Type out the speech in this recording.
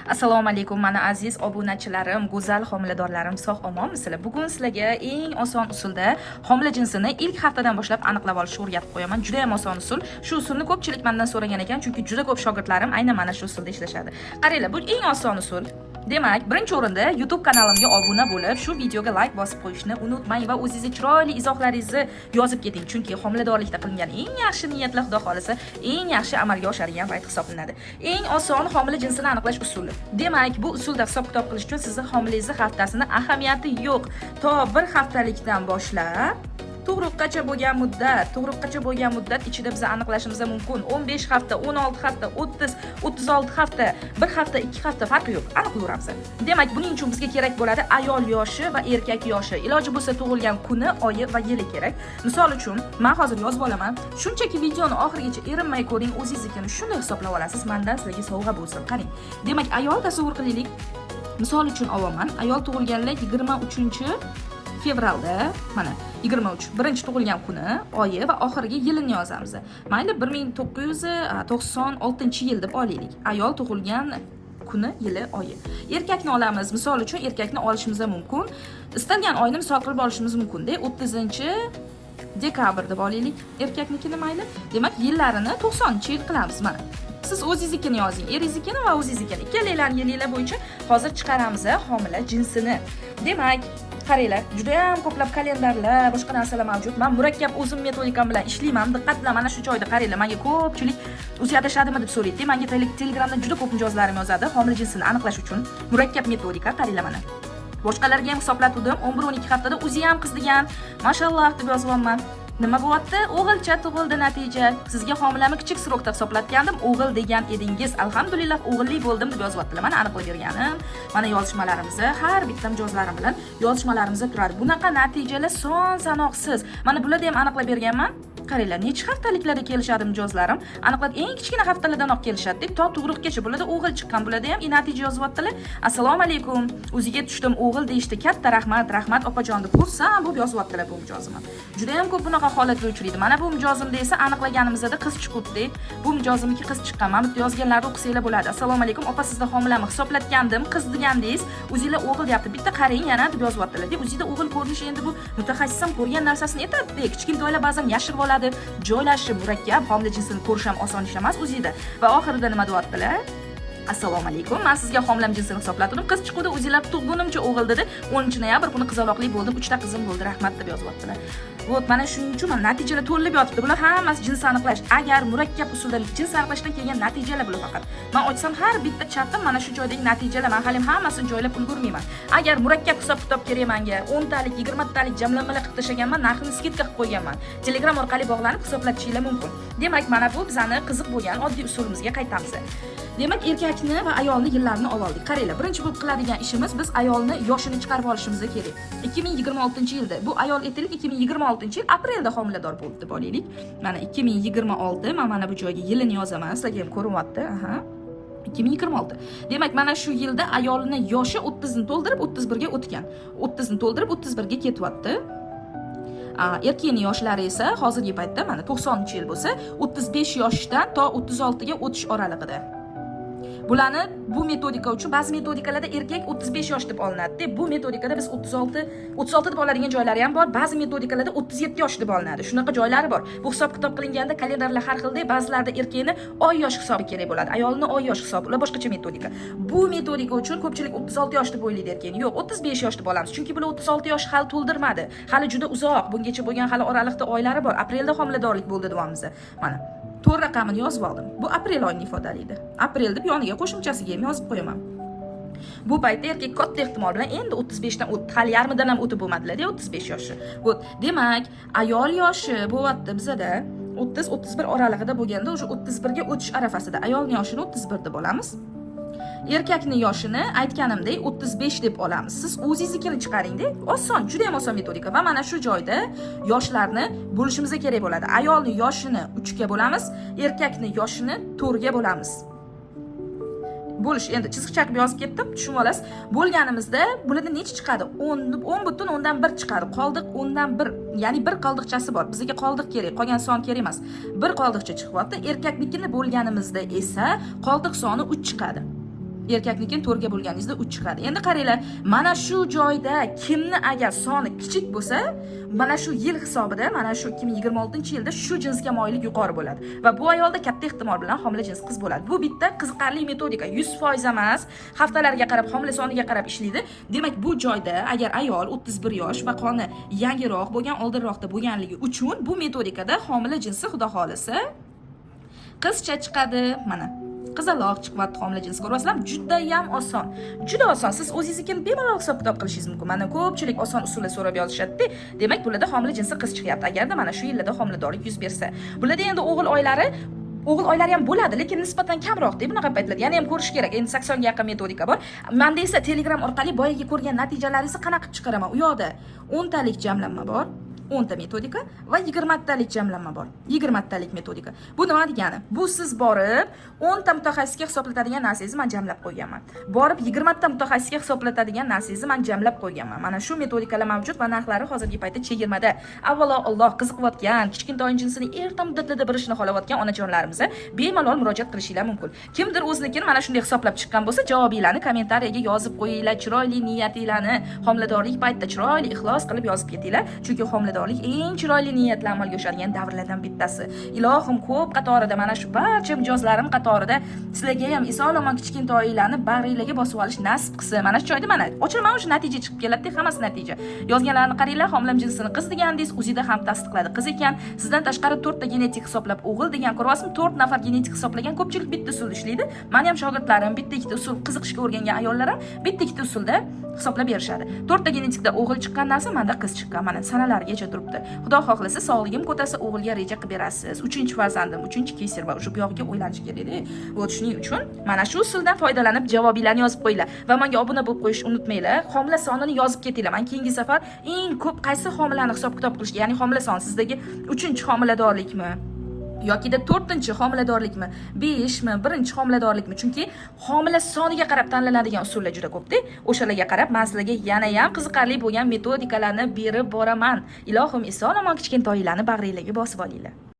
Assalomu alaykum mana aziz obunachilarim, go'zal homiladorlarim, sog' omonmisizlar? Bugun sizlarga eng oson usulda homila jinsini ilk haftadan boshlab aniqlab olishni o'rgatib qo'yaman. Juda ham oson usul. Shu usulni ko'pchilik mendan so'ragan ekan, chunki juda ko'p shogirdlarim aynan mana shu usulda ishlashadi. Qaranglar, bu eng oson usul. Demak, birinchi o'rinda YouTube kanalimga obuna bo'lib, shu videoga like bosib qo'yishni unutmang va o'zingizning chiroyli izohlaringizni yozib keting, chunki homiladorlikda qilingan eng yaxshi niyatlar xudo xolisa eng yaxshi amalga oshadigan payt hisoblanadi. Eng oson homila jinsini aniqlash usuli. Demak, bu usulda hisob-kitob qilish uchun sizni homilangiz haftasini ahamiyati yo'q. To bir haftalikdan boshlab tug'ruqgacha bo'lgan muddat ichida biz aniqlashimiz mumkin. 15 hafta, 16 hafta, 30, 36 hafta, 1 hafta, 2 hafta farqi yo'q. Aniqlayveramiz. Demak, buning uchun bizga kerak bo'ladi ayol yoshi va erkak yoshi. Iloji bo'lsa tug'ilgan kuni, oyi va yili kerak. Misol uchun, men hozir yozib olaman. Shunchaki videoni oxirigacha erinmay ko'ring, o'zingiznikini shunday hisoblab olasiz. Mendan sizlarga sovg'a bo'lsin. Qarang. Demak, ayol tasavvur qilaylik. Misol uchun olaman. Ayol tug'ilganlar 23 fevralda, mana 23 birinchi tug'ilgan kuni, oyi va oxirgi yilini yozamiz. Mayli 1996-yil deb olaylik. Ayol tug'ilgan kuni, yili, oyi. Erkakni olamiz. Misol uchun erkakni olishimiz mumkin. Istalgan oyni misol qilib olishimiz mumkin-da. 30-dekabr deb olaylik erkaknikini mayli. Demak, yillarini 90-yil qilamiz mana. Siz o'zingiznikini yozing, eringizni va o'zingiznikini. Ikkalangiz yillar bo'yicha hozir chiqaramiz homila jinsini. Demak, qaranglar, juda ham ko'plab kalendarlar, boshqa narsalar mavjud. Men murakkab o'zim metodikam bilan ishlayman. Diqqat bilan mana shu joyda qaranglar. Menga ko'pchilik o'zgartishadimi deb so'raydi. Menga Telegramdan juda ko'p mijozlarim yozadi homila jinsini aniqlash uchun. Murakkab metodika, qaranglar mana. Boshqalarga ham hisoblatdim. 11-12 haftada o'zi ham qiz degan. Mashalloh deb yozyapman. Nima bo'lyapti? O'g'ilcha tug'ildi natija. Sizga homilami kichik srokda hisoblatgandim, o'g'il degan edingiz. Alhamdulillah o'g'illi bo'ldim deb yozyaptilar. Mana aniqlab berganim. Mana yozishmalarimizni har bitta mijozlarim bilan yozishmalarimizda turadi. Bunaqa natijalar son sanoqsiz. Mana bularda ham aniqlab berganman. Qaranglar, necha haftaliklarda kelishadi mijozlarim. Aniqlab eng kichkina haftalardanoq kelishadi. To tug'ruqgacha bo'ladi, o'g'il chiqqan bo'ladi ham natija yozyaptilar. Assalomu alaykum. O'ziga tushdim, o'g'il deyishdi. Katta rahmat opajon deb xursand bo'lib yozyaptilar bu mijozimni. Juda ham ko'p bunaqa holatga uchraydi. Mana bu mijozimda esa aniqlaganimizda qiz chiqibdi. Bu mijozimniki qiz chiqqan. Mana bu yozganlarni o'qisanglar bo'ladi. Assalomu alaykum, opa sizda homilami hisoblatgandim, qiz degandingiz. O'zingizlar o'g'il deyapti. Bitta qarang yana deb yozyaptilar. Deb o'zingizda o'g'il ko'rinishi endi bu mutaxassisam ko'rgan narsasini aytadi. Kichkintoylar ba'zan yashirib oladi. Joylashi murakkab, homila jinsini ko'rish ham oson ish emas o'zingizda. Va oxirida nima deyaptilar? Assalomu alaykum. Men sizga homilam jinsini hisoblatdim. Qiz chiqdi, o'zingizlar tug'gunimcha o'g'il dedi. 10-noyabr kuni qizaloqli bo'ldim. 3 ta qizim bo'ldi. Rahmat deb yozyaptilar. Vot mana shuning uchun mana natijalar to'lib yotibdi. Bular hammasi jins aniqlash. Agar murakkab usulda jins aniqlashdan kelgan natijalar bular faqat. Men ochsam har bitta chatim mana shu joydagi natijalar. Men hali hammasini joylab ulgurmayman. Agar murakkab hisob-kitob kerak menga 10 talik, 20 talik jamlanmalar qilib tashlaganman, narxini skidka qilib qo'yganman. Telegram orqali bog'lanib hisoblatishingiz mumkin. Demak, mana bu bizani qiziq bo'lgan oddiy usulimizga qaytamiz. Demak, erkakni va ayolni yillarini oldik. Qaranglar, birinchi bo'lib qiladigan ishimiz biz ayolni yoshini chiqarib olishimiz kerak. 2026-yilda bu ayol aytaylik 2026-yil aprelda homilador bo'ldi deb olaylik. Mana 2026, men mana bu joyga yilini yozaman, sizlarga ham ko'rinyapti. 2026. Demak, mana shu yilda ayolning yoshi 30 ni to'ldirib 31 ga o'tgan. 30 ni to'ldirib 31 ga ketyapti. Erkakning yoshlari esa hozirgi paytda mana 90-yil bo'lsa, 35 yoshdan to 36 ga o'tish oralig'ida. Bularni bu metodika uchun ba'zi metodikalarda erkak 35 yosh deb olinadi. Bu metodikada biz 36 deb oladigan joylari ham bor. Ba'zi metodikalarda 37 yosh deb olinadi. Shunaqa joylari bor. Bu hisob-kitob qilinganda kalendarlar har xilda, ba'zilarda erkakni oy yosh hisobi kerak bo'ladi. Ayolni oy yosh hisobi. Ular boshqacha metodika. Bu metodika uchun ko'pchilik 36 yosh deb o'ylaydi erkakni. Yo'q, 35 yosh deb olamiz. Chunki bular 36 yosh hali to'ldirmadi. Hali juda uzoq. Bungacha bo'lgan hali oraliqda oylari bor. Aprelda homiladorlik bo'ldi deyapmiz. Mana 4 raqamini yozib oldim. Bu aprel oyini ifodalaydi. Aprel deb yoniga qo'shimchasiga ham yozib qo'yaman. Bu paytda erkak katta ehtimol bilan endi 35 dan o'tdi. Hali yarmidan ham o'tib bo'lmadilar-da 35 yoshi. Demak, ayol yoshi bo'lyapti bizada 30-31 oralig'ida bo'lganda o'sha 31 ga o'tish arafasida ayolning yoshini 31 deb olamiz. Erkakning yoshini aytganimdek 35 deb olamiz. Siz o'zingiznikini chiqaring-da. Oson, juda ham oson metodika va mana shu joyda yoshlarni bo'lishimiz kerak bo'ladi. Ayolning yoshini 3 ga bo'lamiz, erkakning yoshini 4 ga bo'lamiz. Bo'lish endi chiziqcha qilib yozib ketdim, tushunib olasiz. Bo'lganimizda bularda necha chiqadi? 10.1 chiqadi. Qoldiq 10dan 1, ya'ni 1 qoldiqchasi bor. Bizga qoldiq kerak, qolgan son kerak emas. 1 qoldiqcha chiqyapti. Erkaknikini bo'lganimizda esa qoldiq soni 3 chiqadi. erkaknikini 4 ga bo'lganingizda 3 chiqadi. Endi qaranglar, mana shu joyda kimni agar soni kichik bo'lsa, mana shu yil hisobida, mana shu 2026-yilda shu jinsga moyillik yuqori bo'ladi va bu ayolda katta ehtimol bilan homila jins qiz bo'ladi. Bu bitta qiziqarli metodika, 100% emas, haftalarga qarab, homila soniga qarab ishlaydi. Demak, bu joyda agar ayol 31 yosh va qoni yangiroq bo'lgan, oldinroqda bo'lganligi uchun bu metodikada homila jinsi xudo xolisa qizcha chiqadi. Mana qizaloq chiqyapti homila jinsi. Ko'ryapsizlar, juda ham oson. Juda oson. Siz o'zingiznikini bemalol hisob-kitob qilishingiz mumkin. Mana ko'pchilik oson usulni so'rab yozishadi. Demak, bularda homila jinsi qiz chiqyapti. Agarda mana shu yillarda homiladorlik yuz bersa, bularda endi o'g'il oylari ham bo'ladi, lekin nisbatan kamroq deb bunaqa paytlarda. Yana ham ko'rish kerak. Endi 80 ga yaqin metodika bor. Menda esa Telegram orqali boyaga ko'rgan natijalaringizni qanaqa qilib chiqaraman. U yoqda 10 talik jamlanma bor. 10 ta metodika va 20 talik jamlanma bor. 20 talik metodika. Bu nima degani? Bu siz borib 10 ta mutaxassisga hisoblatadigan narsangizni men jamlab qo'yganman. Borib 20 ta mutaxassisga hisoblatadigan narsangizni men jamlab qo'yganman. Mana shu metodikalar mavjud va narxlari hozirgi paytda chegirmada. Avvalo Alloh qiziqayotgan, kichkintoy jinsini erta muddatlarda bilishni xohlayotgan onajonlarimiz bemalol murojaat qilishinglar mumkin. Kimdir o'zinikini mana shunday hisoblab chiqqan bo'lsa, javobinglarni kommentariyaga yozib qo'yinglar. Chiroyli niyatinglarni homiladorlik paytida chiroyli ixlos qilib yozib ketinglar. Chunki eng chiroyli niyatlar amalga oshadigan davrlardan bittasi. Ilohim ko'p qatorida mana shu barcha mijozlarim qatorida sizlarga ham eson-omon kichkintoylarni bag'ringlarga bosib olish nasib qilsin. Mana shu joyda mana ochilman shu natija chiqib keladi, hammasi natija. Yozganlarni qaranglar, homilam jinsini qiz degandingiz, o'zida ham tasdiqladi qiz ekan. Sizdan tashqari 4 ta genetik hisoblab o'g'il degan ko'ryapsizmi? 4 nafar genetik hisoblagan, ko'pchilik bitta usulda ishlaydi. Meni ham shogirdlarim bitta ikkita usul qiziqishga o'rgangan ayollar ham bitta ikkita usulda hisoblab berishadi. 4 ta genetikda o'g'il chiqqan narsa menda qiz chiqqan. Mana sanalargacha turibdi. Xudo xohlasa sog'ligim ko'tasa o'g'ilga reja qilib berasiz. 3-farzandim, 3-kesir va o'sha buyog'iga o'ylanish kerak-da. Bu shuning uchun mana shu usuldan foydalanib javobinglarni yozib qo'yinglar va menga obuna bo'lib qo'yishni unutmanglar. Homila sonini yozib ketinglar. Men keyingi safar eng ko'p qaysi homilani hisob-kitob qilishga, ya'ni homila soni sizdagi 3-homiladorlikmi yokida 4-homiladorlikmi, 5mi, 1-homiladorlikmi? Chunki homila soniga qarab tanlanadigan usullar juda ko'p-da. O'shalarga qarab men sizlarga yana ham qiziqarli bo'lgan metodikalarni berib boraman. Ilohim eson-omon kichkintoylarni bag'ringlarga bosib olinglar.